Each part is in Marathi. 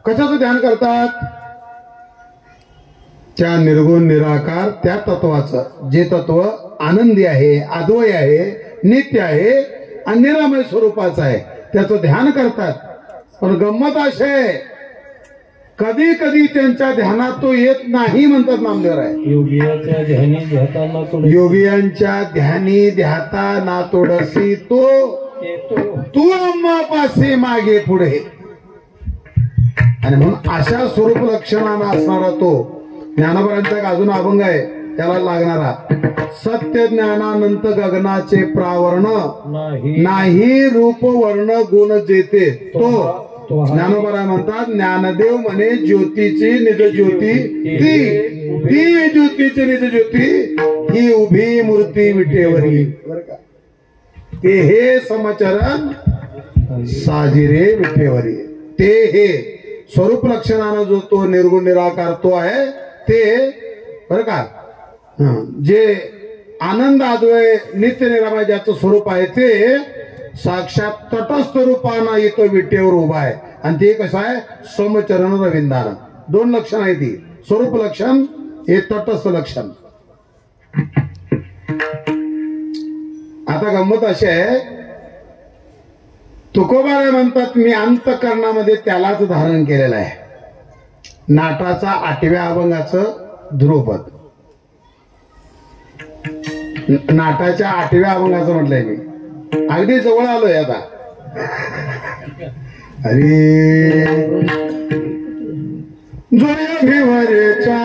कशाचं ध्यान करतात? त्या निर्गुण निराकार त्या तत्वाचं, जे तत्व आनंदी आहे, अद्वय आहे, नित्य आहे आणि निरामय स्वरूपाचं आहे, त्याचं ध्यान करतात. पण गंमत अशी आहे, कधी कधी त्यांच्या ध्यानात तो येत नाही म्हणतात नामदेव आहे. योगियांच्या ध्यानी ध्याता ना तोडसी तो तू अम्मापाशी मागे पुढे. आणि म्हणून अशा स्वरूप लक्षणानं असणारा तो ज्ञानोबांचा एक अजून अभंग आहे, त्याला लागणारा सत्य ज्ञानानंत गगनाचे प्रावरण नाही रूप वर्ण गुण जेते तो. ज्ञानोबा म्हणतात ज्ञानदेव म्हणे ज्योतीची निज ज्योती ती ज्योतीची निज ज्योती ही उभी मूर्ती विटेवरी. ते हे समचरण साजिरे विटेवरी. ते हे स्वरूप लक्षणानं जो तो निर्गुण निराकार तो आहे ते बरं का, जे आनंद अद्वय नित्य निरामय ज्याचं स्वरूप आहे ते साक्षात तटस्थ रूपानं इथं विटेवर उभा आहे. आणि ते कसं आहे? समचरण रविंदान. दोन लक्षण आहे ती, स्वरूप लक्षण हे तटस्थ लक्षण. आता गंमत अशी आहे, तुकोबाराय म्हणतात मी अंतःकरणामध्ये त्यालाच धारण केलेलं आहे. नाटाचा 8व्या अभंगाचं ध्रुवपद, नाटाच्या 8व्या अभंगाचं म्हटलंय मी. अगदी जवळ आलोय आता. अरे जोया भिवरेच्या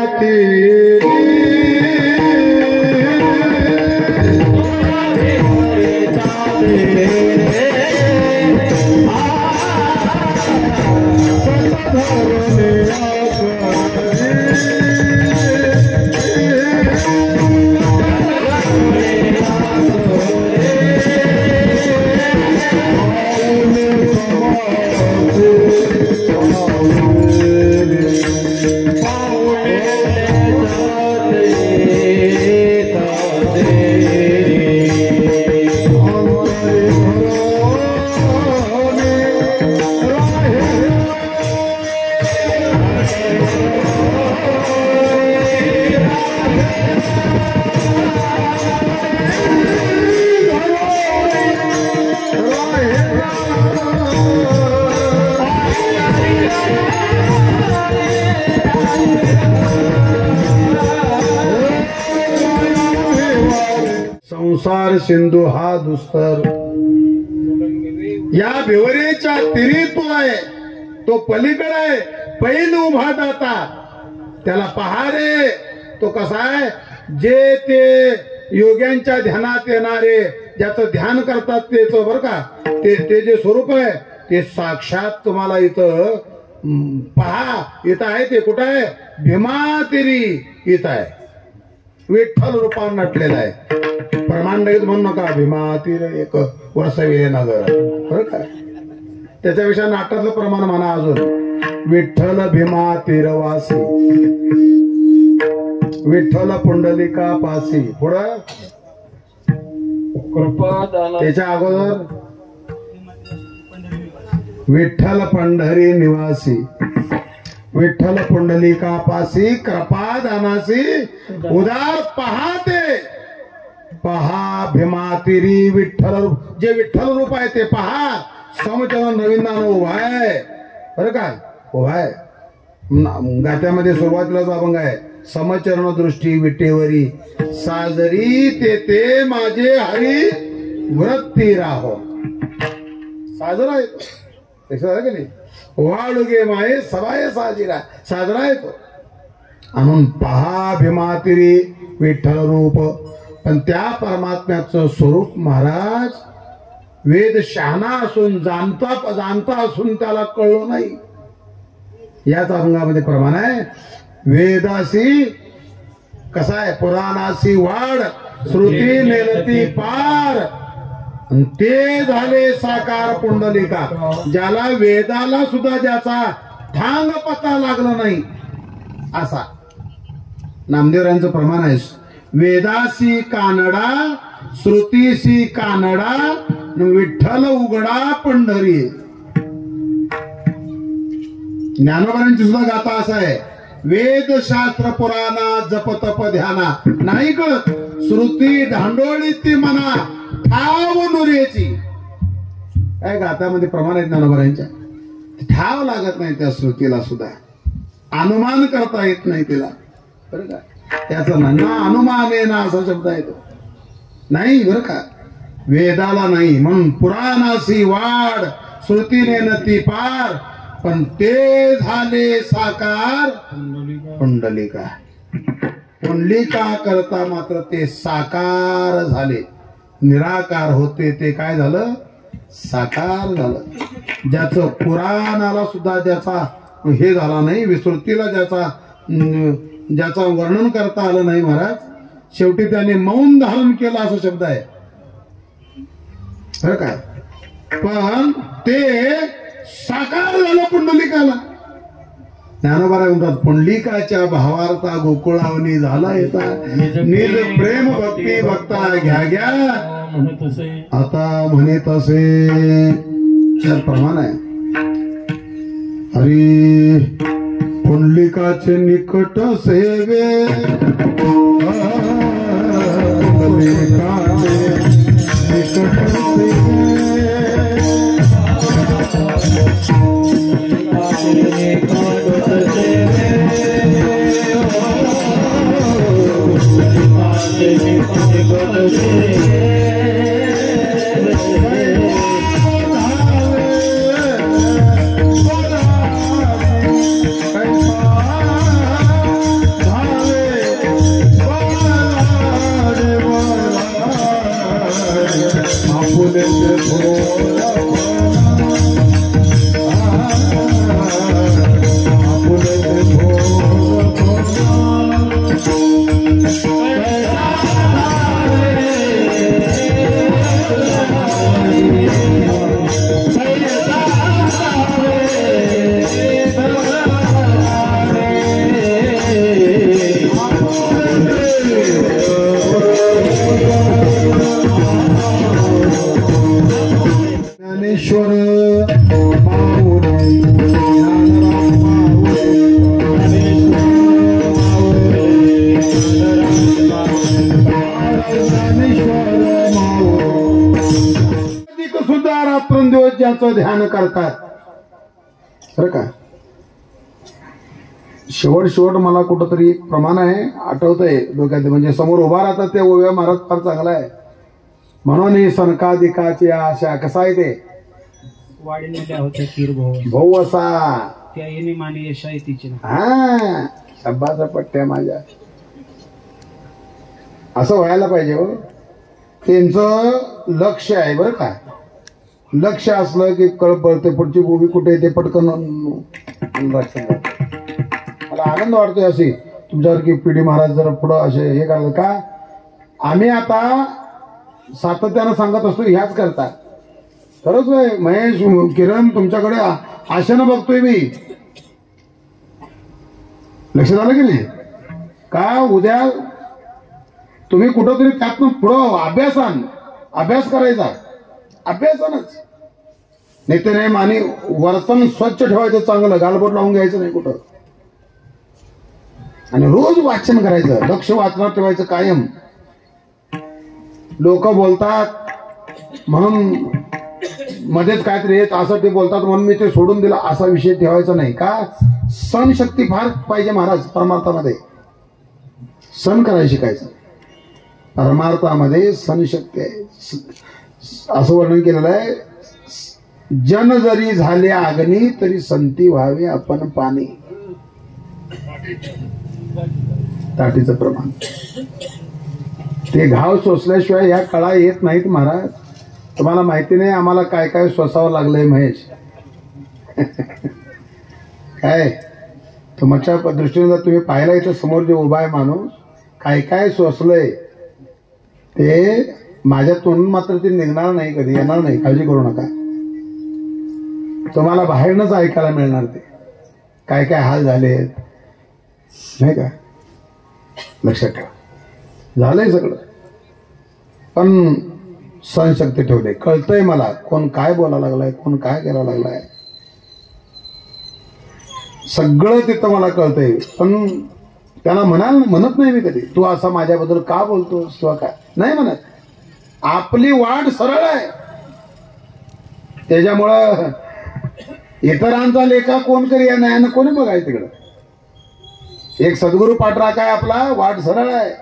संसार सिंधू हा दुस्तर. या भिवरेच्या तिरी तो आहे, तो पलीकडे आहे, पैल उभा जाता त्याला पहा रे. तो कसा आहे? जे ते योग्यांच्या ध्यानात येणारे, ज्याचं ध्यान करतात तेच बरं का, ते जे स्वरूप आहे ते साक्षात तुम्हाला इथं पहा. इथं आहे ते. कुठं आहे? भीमा तिरी इथं आहे, विठ्ठल रूपान नटलेला आहे. प्रमाण लगेच म्हणू नका भीमा तीर एक वसविले नगर, बरं का. त्याच्यापेक्षा नाटातलं प्रमाण म्हणा अजून. विठ्ठल भीमा तीरवासी, विठ्ठल पुंडलिका पासी. पुढं त्याच्या अगोदर विठ्ठल पंढरी निवासी, विठ्ठल पुंडलिका पासी कृपा दानासी उदार पाहते. पहा भीमा तिरी विठ्ठल, जे विठ्ठल रूप आहे ते पहा. समचरण रविंदानं उभा आहे, बरं का, उभा आहे. गात्यामध्ये सुरुवातीलाच अभंग आहे, समचरण दृष्टी विटेवरी साजरी ते माझे हरी वृत्ती राहो. साजरा आहे तो, की नाही? वाळुगे माये सवाय साजिरा, साजरा आहे तो. म्हणून पहा भीमा तिरी विठ्ठल रूप. पण त्या परमात्म्याचं स्वरूप महाराज वेद शहाणा असून जाणता असून त्याला कळलं नाही. याच अभंगामध्ये प्रमाण आहे. वेदासी कसा आहे, पुराणासी वाढ श्रुती नेलती पार, ते झाले साकार पुंडलिका. ज्याला वेदाला सुद्धा ज्याचा ठांग पत्ता लागला नाही असा नामदेवरांचं प्रमाण आहे. वेदासी कानडा श्रुतीसी कानडा विठ्ठल उघडा पंढरी. ज्ञानोबांची सुद्धा गाथा असा आहे. वेद शास्त्र पुराणा जप तप ध्याना नाही कळत, श्रुती धांडोळी ती मना ठाव नुरेची. काय गाथामध्ये प्रमाण आहेत ज्ञानोबांच्या. ठाव लागत नाही त्या श्रुतीला सुद्धा, अनुमान करता येत नाही तिला. बरं का, त्याचा ना अनुमाने ना असा शब्द आहे तो नाही बरं का. वेदाला नाही म्हणून पुराणासी वाढ श्रुतीने नती पार, पण ते झाले साकार पुंडलिका. पुंडलिका करता मात्र ते साकार झाले. निराकार होते ते काय झालं, साकार झालं. ज्याचं पुराणाला सुद्धा ज्याचा हे झाला नाही, विस्तृतीला ज्याचा वर्णन करता आलं नाही महाराज, शेवटी त्याने मौन धारण केलं असा शब्द आहे बरं का. पण ते साकार झालं पुंडलिकाला. ज्ञानोबा म्हणतात पुंडलिकाच्या भावार्था गोकुळावनी झाला येता, निज प्रेम भक्ती भक्ता घ्या घ्या आता म्हणे तसे. प्रमाण आहे. हरी पुंडलिकाचे निकट सेवे, पुंडलिकाचे निकट सेवे, ज्याचं ध्यान करतात बरं का. शेवट मला कुठंतरी प्रमाण आहे आठवतंय डोक्यात, म्हणजे समोर उभा राहतात ते ओव्या महाराज फार चांगला आहे. म्हणून ही सनकादिकाची आशा कसा आहे ते वाढीमध्ये होत्या कीर भाऊ असा त्या येणे माने यशा आहे तिची. हा शब्दाचा पट्ट्या माझ्या असं व्हायला पाहिजे हो. त्यांचं लक्ष आहे बरं का. लक्ष असलं की कळ पडते पुढची गोबी कुठे येते पटकन. मला आनंद वाटतोय असे तुमच्यासारखी पिढी महाराज जर पुढं असे हे करतात का. आम्ही आता सातत्यानं सांगत असतो ह्याच करता. खरंच आहे महेश किरण तुमच्याकडे आशेनं बघतोय मी. लक्ष झालं की नाही का. उद्या तुम्ही कुठंतरी त्यातून पुढं अभ्यास करायचा. अभ्यासानच नाही ते नाही आणि वर्तन स्वच्छ ठेवायचं, चांगलं गालबोट लावून घ्यायचं नाही कुठं. आणि रोज वाचन करायचं, लक्ष वाचनात ठेवायचं कायम. लोक बोलतात म्हणून मध्येच काहीतरी येत असं ते बोलतात म्हणून मी ते सोडून दिलं असा विषय ठेवायचा नाही का. सण शक्ती फार पाहिजे महाराज. परमार्थामध्ये सण करायला शिकायचं. परमार्थामध्ये सण शक्ती आहे असं वर्णन केलेलं आहे. जन जरी झाले अग्नी तरी संती व्हावे आपण पाणी. ताटीचं प्रमाण ते घाव सोसल्याशिवाय ह्या कळा येत नाहीत महाराज. तुम्हाला माहिती नाही आम्हाला काय काय सोसावं लागलंय महेश. काय तुमच्या दृष्टीने जर तुम्ही पाहिला इथं समोर जे उभा आहे माणूस काय काय सोसलंय ते माझ्या तोंडून मात्र ते निघणार नाही, कधी येणार नाही. काळजी करू नका. तुम्हाला बाहेरनच ऐकायला मिळणार ते काय काय हाल झालेत नाही का. लक्षात ठेवा. झालंय सगळं पण सहनशक्ती ठेवली. कळतंय मला कोण काय बोलायला लागलाय, कोण काय करायला लागलाय, सगळं तिथं मला कळतंय. पण त्याला म्हणत नाही मी कधी तू असा माझ्याबद्दल का बोलतोस किंवा काय नाही म्हणत. आपली वाट सरळ आहे. त्याच्यामुळं इतरांचा लेखा कोण करी या नाही कोणी बघाय तिकडं. एक सद्गुरू पाठरा काय आपला वाट सरळ आहे.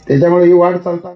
त्याच्यामुळे ही वाट चालतात.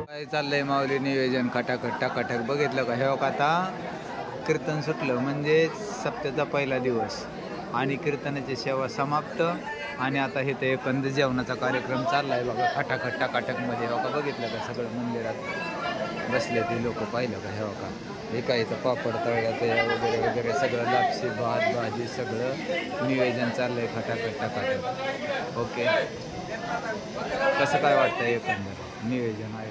काय चाललंय माऊली नियोजन खटाखट टाकाटक बघितलं का. हे आता कीर्तन सुटलं म्हणजे सप्त्याचा पहिला दिवस आणि कीर्तनाची सेवा समाप्त आणि आता हे ते एकंद जेवणाचा कार्यक्रम चाललाय बघा खटाखट टाकाटकमध्ये. हो का बघितलं का सगळं मंदिरात बसले ते लोक पाहिलं का. हे का हे काय इथं पापड तळल्या ते वगैरे वगैरे सगळं लापशी भात भाजी सगळं नियोजन चाललंय खटाखट टाकाटक. ओके कसं काय वाटतं एकंदर नियोजन आहे.